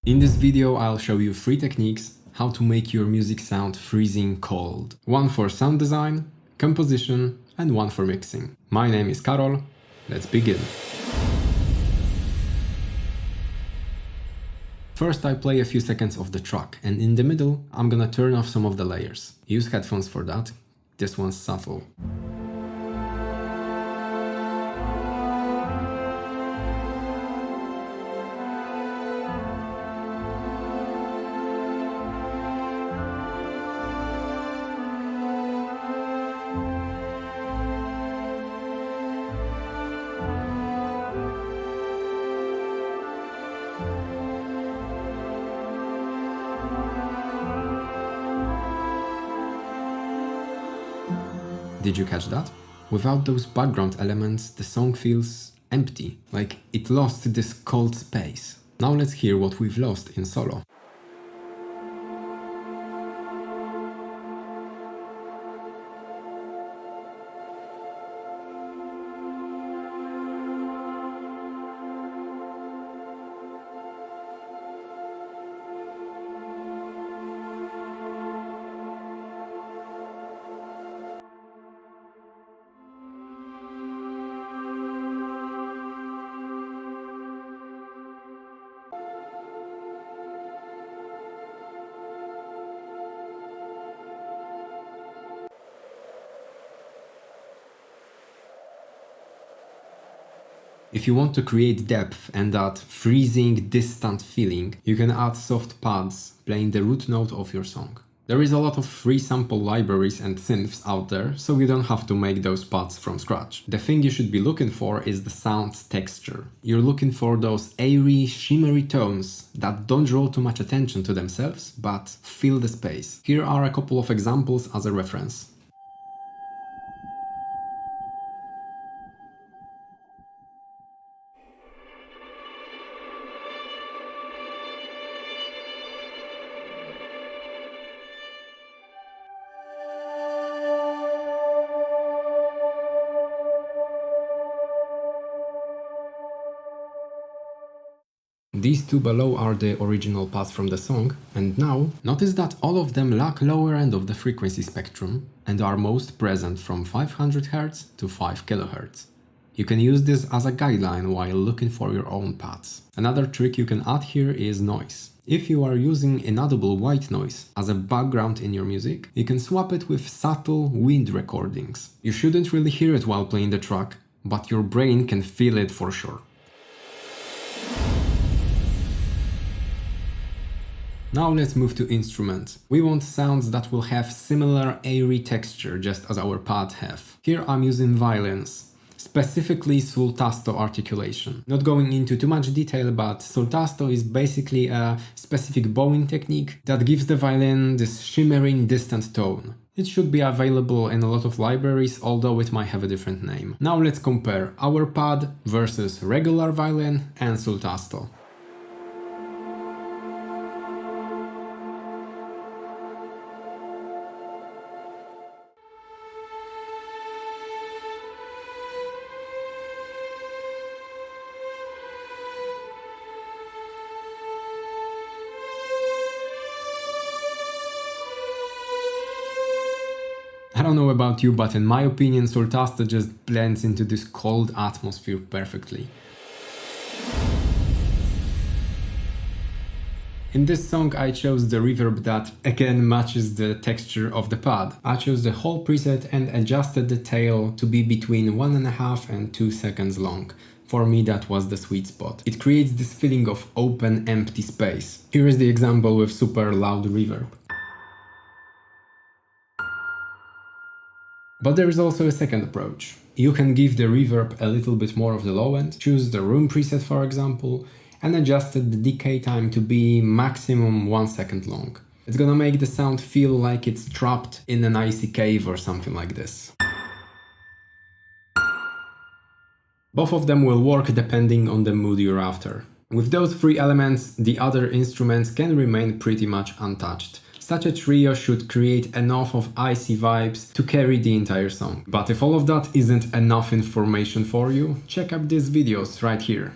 In this video I'll show you 3 techniques how to make your music sound freezing cold. One for sound design, composition, and one for mixing. My name is Karol. Let's begin. First I play a few seconds of the track, and in the middle I'm gonna turn off some of the layers. Use headphones for that. This one's subtle. Did you catch that? Without those background elements, the song feels empty, like it lost this cold space. Now let's hear what we've lost in solo. If you want to create depth and that freezing, distant feeling, you can add soft pads playing the root note of your song. There is a lot of free sample libraries and synths out there, so you don't have to make those pads from scratch. The thing you should be looking for is the sound's texture. You're looking for those airy, shimmery tones that don't draw too much attention to themselves, but fill the space. Here are a couple of examples as a reference. These two below are the original paths from the song, and now notice that all of them lack lower end of the frequency spectrum and are most present from 500 Hz to 5 kHz. You can use this as a guideline while looking for your own paths. Another trick you can add here is noise. If you are using inaudible white noise as a background in your music, you can swap it with subtle wind recordings. You shouldn't really hear it while playing the track, but your brain can feel it for sure. Now let's move to instruments. We want sounds that will have similar airy texture just as our pads have. Here I'm using violins, specifically sul tasto articulation. Not going into too much detail, but sul tasto is basically a specific bowing technique that gives the violin this shimmering distant tone. It should be available in a lot of libraries, although it might have a different name. Now let's compare our pad versus regular violin and sul tasto. I don't know about you, but in my opinion, sul tasto just blends into this cold atmosphere perfectly. In this song I chose the reverb that again matches the texture of the pad. I chose the whole preset and adjusted the tail to be between 1.5 and 2 seconds long. For me that was the sweet spot. It creates this feeling of open, empty space. Here is the example with super loud reverb. But there is also a second approach. You can give the reverb a little bit more of the low end, choose the room preset for example, and adjusted the decay time to be maximum 1 second long. It's gonna make the sound feel like it's trapped in an icy cave or something like this. Both of them will work depending on the mood you're after. With those 3 elements, the other instruments can remain pretty much untouched. Such a trio should create enough of icy vibes to carry the entire song. But if all of that isn't enough information for you, check out these videos right here.